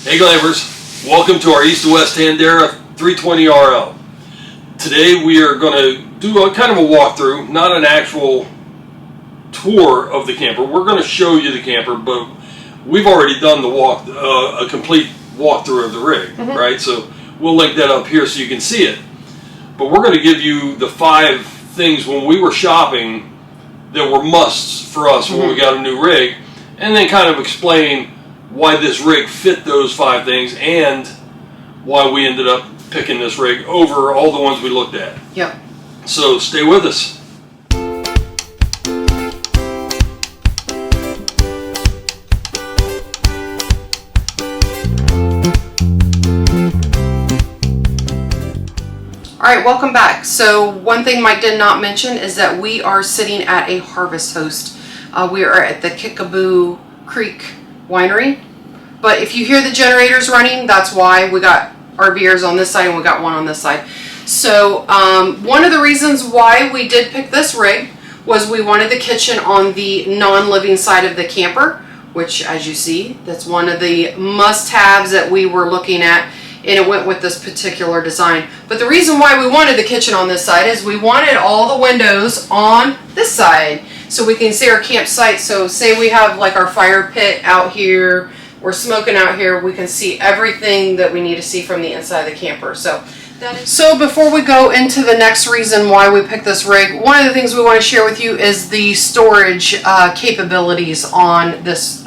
Hey Glampers, welcome to our East to West Tandara 320 RL. Today we are going to do a kind of a walkthrough, not an actual tour of the camper. We're going to show you the camper, but we've already done the a complete walkthrough of the rig, right? So we'll link that up here so you can see it. But we're going to give you the 5 things when we were shopping that were musts for us when we got a new rig, and then kind of explain why this rig fit those 5 things and why we ended up picking this rig over all the ones we looked at. Yep. So stay with us. Alright, welcome back. So one thing Mike did not mention is that we are sitting at a harvest host. We are at the Kickapoo Creek Winery. But if you hear the generators running, that's why. We got our beers on this side and we got one on this side. So one of the reasons why we did pick this rig was we wanted the kitchen on the non-living side of the camper, which as you see, that's one of the must-haves that we were looking at, and it went with this particular design. But the reason why we wanted the kitchen on this side is we wanted all the windows on this side so we can see our campsite. So say we have like our fire pit out here, we're smoking out here, we can see everything that we need to see from the inside of the camper. So before we go into the next reason why we picked this rig, one of the things we want to share with you is the storage capabilities on this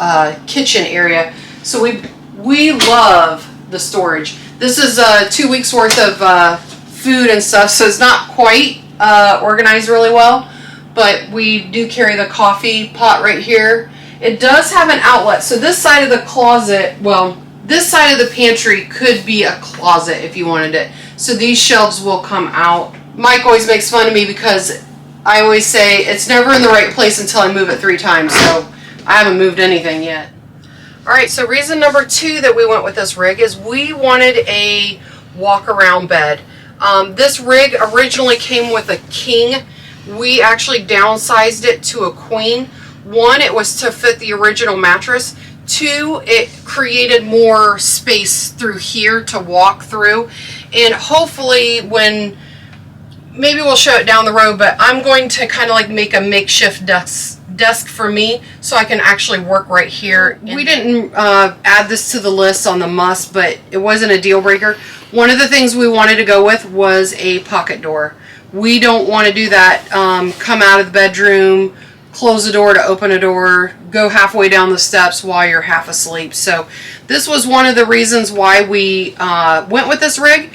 kitchen area. So we love the storage. This is 2 weeks worth of food and stuff, so it's not quite organized really well, but we do carry the coffee pot right here. It does have an outlet, so this side of the closet, well, this side of the pantry could be a closet if you wanted it. So these shelves will come out. Mike always makes fun of me because I always say it's never in the right place until I move it 3 times, so I haven't moved anything yet. Alright, so reason number 2 that we went with this rig is we wanted a walk-around bed. This rig originally came with a king. We actually downsized it to a queen. 1, it was to fit the original mattress. 2, it created more space through here to walk through. And hopefully maybe we'll show it down the road, but I'm going to kind of like make a makeshift desk for me so I can actually work right here. We didn't add this to the list on the must, but it wasn't a deal breaker. One of the things we wanted to go with was a pocket door. We don't want to do that, come out of the bedroom, close the door to open a door, go halfway down the steps while you're half asleep. So this was one of the reasons why we went with this rig.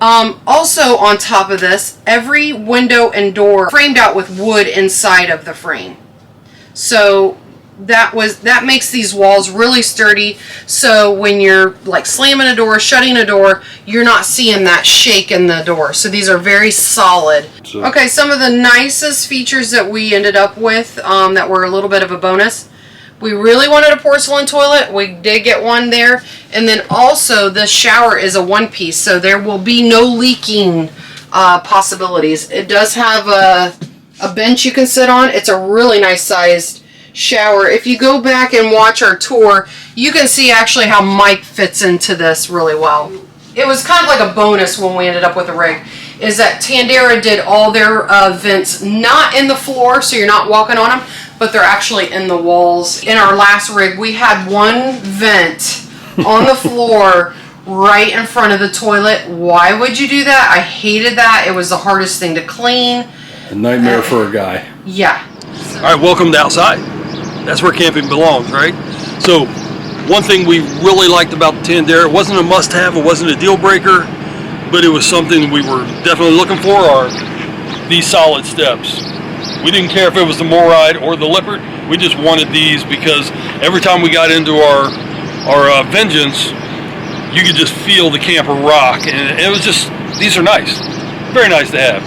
Also on top of this, every window and door framed out with wood inside of the frame. So that makes these walls really sturdy, so when you're like slamming a door, shutting a door, you're not seeing that shake in the door. So these are very solid. Okay, some of the nicest features that we ended up with that were a little bit of a bonus. We really wanted a porcelain toilet. We did get one there. And then also the shower is a 1-piece, so there will be no leaking possibilities. It does have a bench you can sit on. It's a really nice sized shower. If you go back and watch our tour, you can see actually how Mike fits into this really well. It was kind of like a bonus when we ended up with a rig, is that Tandara did all their vents not in the floor, so you're not walking on them, but they're actually in the walls. In our last rig, we had one vent on the floor right in front of the toilet. Why would you do that? I hated that. It was the hardest thing to clean. A nightmare for a guy. Yeah. All right, welcome to outside. That's where camping belongs, right? So one thing we really liked about the Tandara, it wasn't a must-have, it wasn't a deal breaker, but it was something we were definitely looking for, are these solid steps. We didn't care if it was the Moride or the Lippert. We just wanted these because every time we got into our Vengeance, you could just feel the camper rock, and it was just, these are nice, very nice to have.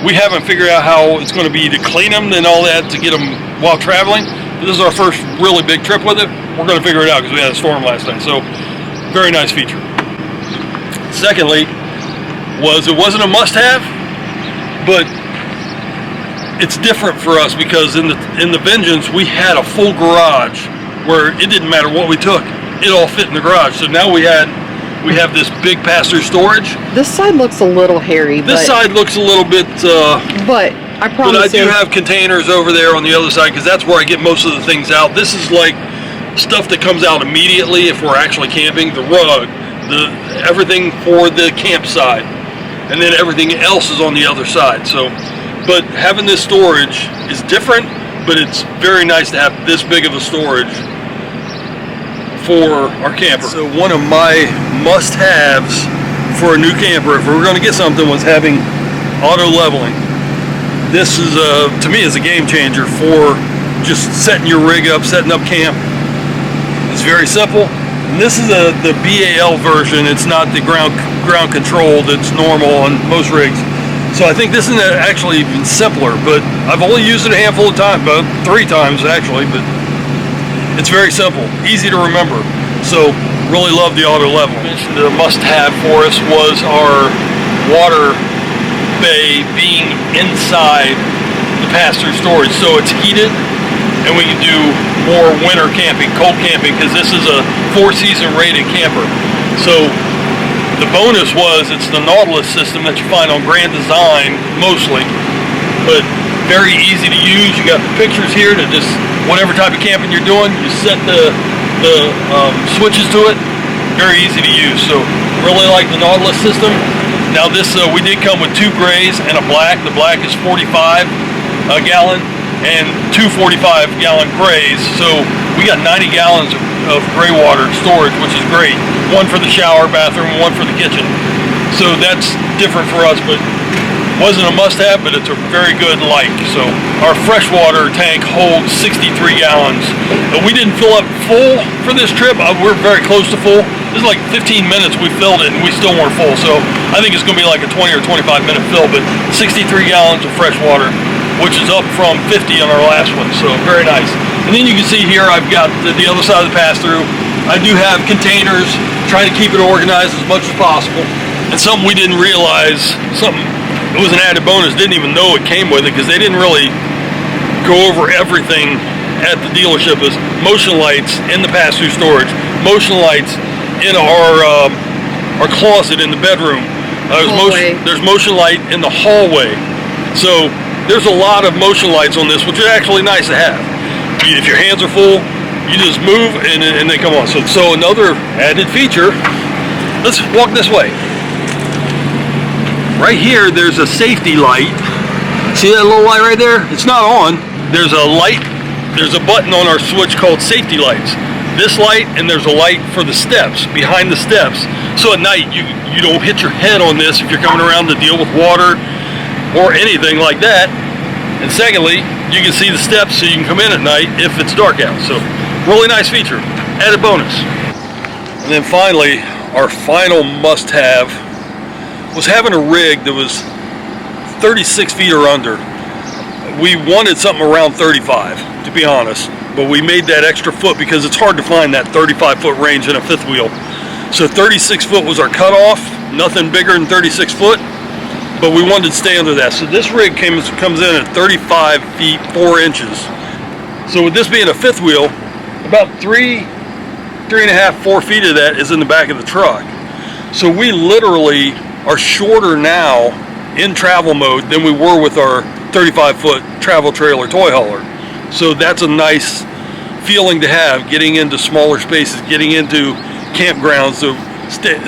We haven't figured out how it's going to be to clean them and all that to get them while traveling. This is our first really big trip with it. We're going to figure it out because we had a storm last night. So, very nice feature. Secondly, it wasn't a must-have, but it's different for us because in the Vengeance we had a full garage where it didn't matter what we took. it all fit in the garage. So now we have this big pass-through storage. This side looks a little hairy. This side looks a little bit. But I promise. But I do have containers over there on the other side because that's where I get most of the things out. This is like stuff that comes out immediately if we're actually camping. The rug, everything for the campsite, and then everything else is on the other side. So, but having this storage is different, but it's very nice to have this big of a storage for our camper. So one of my must-haves for a new camper, if we were going to get something, was having auto leveling. This is to me is a game changer for just setting your rig up, setting up camp. It's very simple. And this is the BAL version. It's not the ground control that's normal on most rigs. So I think this is actually even simpler, but I've only used it a handful of times, about 3 times actually, but it's very simple, easy to remember. So really love the auto level. I mentioned the must-have for us was our water bay being inside the pass-through storage. So it's heated and we can do more winter camping, cold camping, because this is a 4-season rated camper. So the bonus was it's the Nautilus system that you find on Grand Design mostly, but very easy to use. You got the pictures here to just whatever type of camping you're doing, you set the switches to it. Very easy to use. So really like the Nautilus system. Now this we did come with 2 grays and a black. The black is 45 gallon and 2 45-gallon grays. So we got 90 gallons of gray water storage, which is great. One for the shower, bathroom, one for the kitchen. So that's different for us, but wasn't a must-have, but it's a very good like. So our freshwater tank holds 63 gallons. We didn't fill up full for this trip. We're very close to full. This is like 15 minutes we filled it and we still weren't full. So I think it's going to be like a 20 or 25 minute fill, but 63 gallons of fresh water, which is up from 50 on our last one. So very nice. And then you can see here I've got the other side of the pass-through. I do have containers, trying to keep it organized as much as possible. And something we didn't realize, it was an added bonus, didn't even know it came with it because they didn't really go over everything at the dealership, is motion lights in the pass-through storage, motion lights in our closet in the bedroom. There's motion light in the hallway. So there's a lot of motion lights on this, which is actually nice to have. If your hands are full, you just move and they come on. So another added feature, let's walk this way. Right here, there's a safety light. See that little light right there? It's not on. There's a light, there's a button on our switch called safety lights. This light, and there's a light for the steps, behind the steps. So at night, you don't hit your head on this if you're coming around to deal with water or anything like that. And secondly, you can see the steps so you can come in at night if it's dark out. So really nice feature, added bonus. And then finally, our final must-have was having a rig that was 36 feet or under. We wanted something around 35, to be honest, but we made that extra foot because it's hard to find that 35-foot range in a fifth wheel. So 36 foot was our cutoff, nothing bigger than 36 foot, but we wanted to stay under that. So this rig comes in at 35 feet 4 inches. So with this being a fifth wheel, about 3.5, 4 feet of that is in the back of the truck. So we literally are shorter now in travel mode than we were with our 35-foot travel trailer toy hauler. So that's a nice feeling to have, getting into smaller spaces, getting into campgrounds, so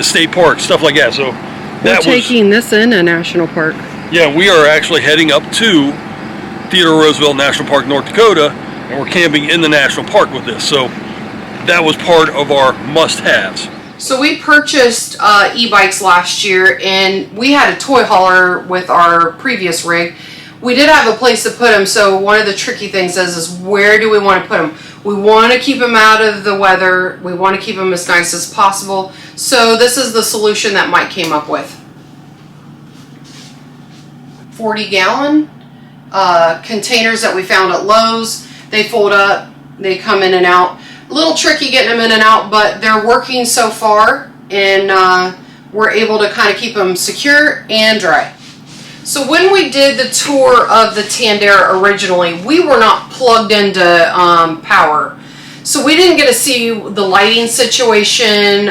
state parks, stuff like that. So we're taking this in a national park. Yeah, we are actually heading up to Theodore Roosevelt National Park, North Dakota, and we're camping in the national park with this. So that was part of our must-haves. So we purchased e-bikes last year, and we had a toy hauler with our previous rig. We did have a place to put them, so one of the tricky things is where do we want to put them? We want to keep them out of the weather. We want to keep them as nice as possible. So this is the solution that Mike came up with. 40-gallon containers that we found at Lowe's. They fold up, they come in and out. A little tricky getting them in and out, but they're working so far, and we're able to kind of keep them secure and dry. So when we did the tour of the Tandara originally, we were not plugged into power. So we didn't get to see the lighting situation.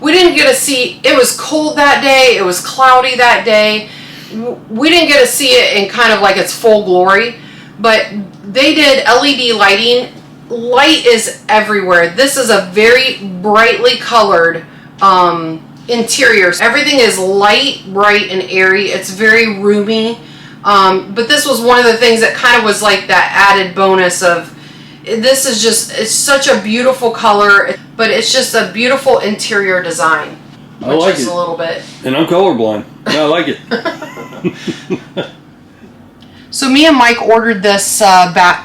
We didn't get to see, it was cold that day, it was cloudy that day. We didn't get to see it in kind of like its full glory, but they did LED lighting. Light is everywhere. This is a very brightly colored interior. Everything is light, bright, and airy. It's very roomy. But this was one of the things that kind of was like that added bonus of, this is just, it's such a beautiful color, but it's just a beautiful interior design. I like it. A little bit. And I'm colorblind. I like it. So me and Mike ordered this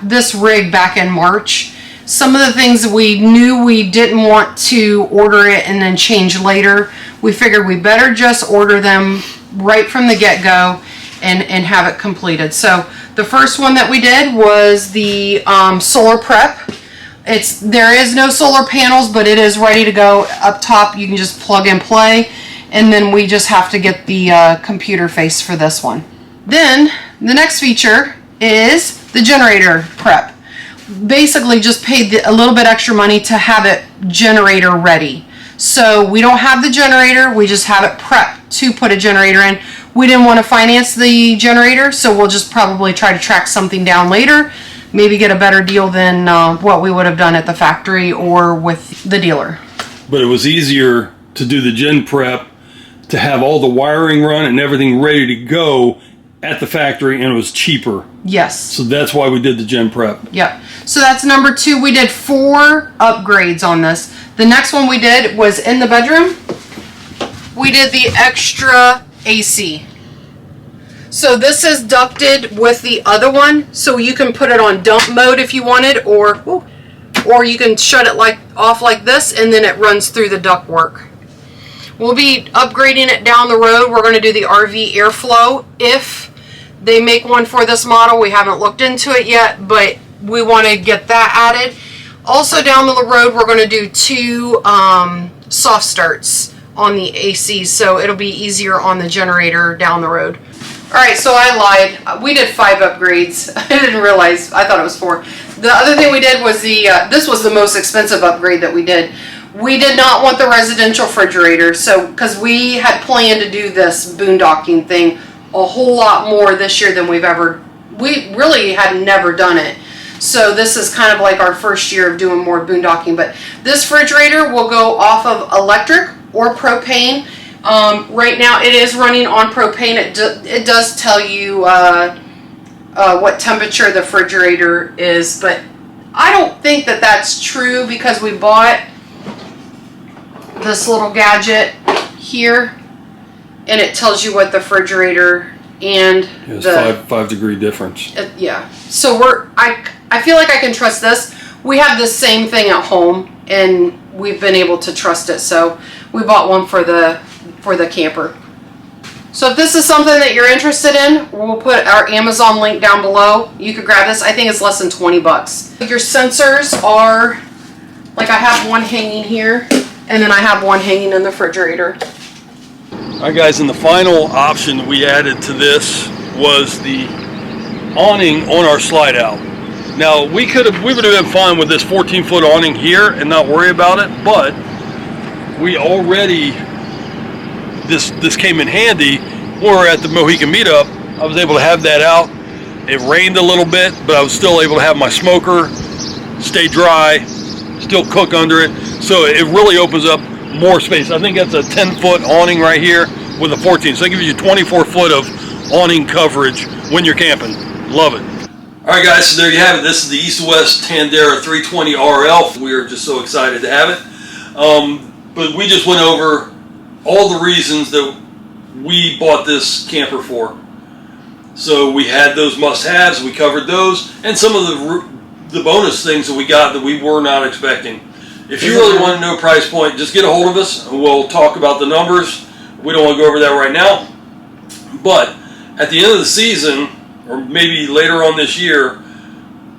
this rig back in March. Some of the things we knew we didn't want to order it and then change later. We figured we better just order them right from the get-go and have it completed. So the first one that we did was the solar prep. There is no solar panels, but it is ready to go up top. You can just plug and play, and then we just have to get the computer face for this one. Then the next feature is the generator prep. Basically just paid a little bit extra money to have it generator ready. So we don't have the generator, we just have it prepped to put a generator in. We didn't want to finance the generator, so we'll just probably try to track something down later, maybe get a better deal than what we would have done at the factory or with the dealer. But it was easier to do the gen prep, to have all the wiring run and everything ready to go at the factory, and it was cheaper. Yes. So that's why we did the gen prep. Yep. So that's number 2. We did 4 upgrades on this. The next one we did was in the bedroom. We did the extra AC. So this is ducted with the other one, so you can put it on dump mode if you wanted, or you can shut it off like this, and then it runs through the ductwork. We'll be upgrading it down the road. We're going to do the RV airflow if they make one for this model. We haven't looked into it yet, but we want to get that added. Also down the road, we're going to do 2 soft starts on the AC, so it'll be easier on the generator down the road. Alright, so I lied. We did 5 upgrades. I didn't realize. I thought it was 4. The other thing we did was this was the most expensive upgrade that we did. We did not want the residential refrigerator, so because we had planned to do this boondocking thing a whole lot more this year than we really had never done it. So this is kind of like our first year of doing more boondocking. But this refrigerator will go off of electric or propane. Right now it is running on propane. It does tell you what temperature the refrigerator is, but I don't think that that's true because we bought this little gadget here and it tells you what the refrigerator and It's the 5 degree difference. Yeah. So I feel like I can trust this. We have the same thing at home and we've been able to trust it. So we bought one for the camper. So if this is something that you're interested in, we'll put our Amazon link down below. You could grab this. I think it's less than 20 bucks. Your sensors are, like I have one hanging here and then I have one hanging in the refrigerator. Alright guys, and the final option we added to this was the awning on our slide out. Now we would have been fine with this 14-foot awning here and not worry about it, but we already, this came in handy. When we were at the Mohican meetup, I was able to have that out. It rained a little bit, but I was still able to have my smoker stay dry, still cook under it. So it really opens up more space. I think that's a 10-foot awning right here with a 14. So it gives you 24 foot of awning coverage when you're camping. Love it. Alright guys, so there you have it. This is the East West Tandara 320 RL. We are just so excited to have it. But we just went over all the reasons that we bought this camper for. So we had those must-haves, we covered those, and some of the bonus things that we got that we were not expecting. If you really want to know price point, just get a hold of us and we'll talk about the numbers. We don't want to go over that right now. But at the end of the season, or maybe later on this year,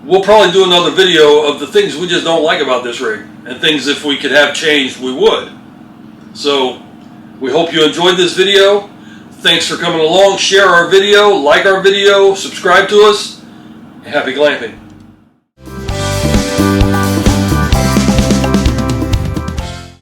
we'll probably do another video of the things we just don't like about this rig. And things if we could have changed, we would. So we hope you enjoyed this video. Thanks for coming along. Share our video, like our video, subscribe to us. Happy glamping.